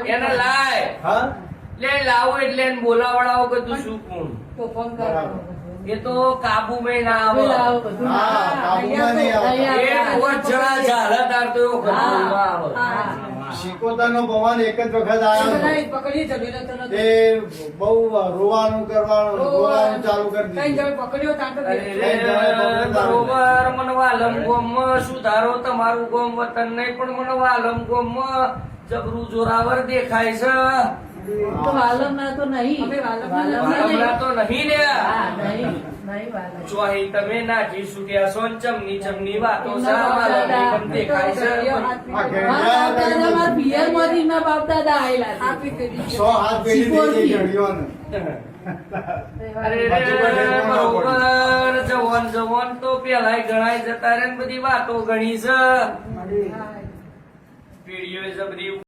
એને લાય હા લે લાવો એટલે એને બોલાવડાવો કે તું શું કોણ તો ફોન કરવાનો. એ તો કાબુ માં ના આવે લાવો બધું. હા, કાબુમાં નહીં આવે. એક વખત જણા ઝાલા તાર તો એવો કંટ્રોલમાં આવે. હા. શિકોતરનો પવન એક જ વખત આવ્યો બધાય પકડી જમીને તરત. તે બહુ રોવાનું કરવાનું રોવાનું ચાલુ કરી કઈ દીધું જણ પકડ્યો ત્યાં તો અરે રે, બરોબર મને વાલમ ગોમમાં સુધારો તમારું ગોમ વતન નહીં પણ મને વાલમ ગોમમાં જબરું જોરાવર દેખાય છે તો વાલમના તો નહીં. અમે વાલમના વાલમના તો નહીં લે હા, નહીં. નહીં વાલમ. ચોહી તમે નાખી છૂટ્યા છો ને ચમની ચમની વાતો છે વાલમની પણ દેખાય છે આ મારા ઘેડિયા બાપદાદા મારા પિયરમાંથી મારા બાપદાદા આયેલા છે. આપી દીધી. 100 હાથ પેઢી થઈ ગઈ ઘેડિયોને. અરે રે, બરોબર જવાન જવાન તો પેલાય ગણાય જતા રે ને બધી વાતો ગણી છે પેઢીઓ જબરી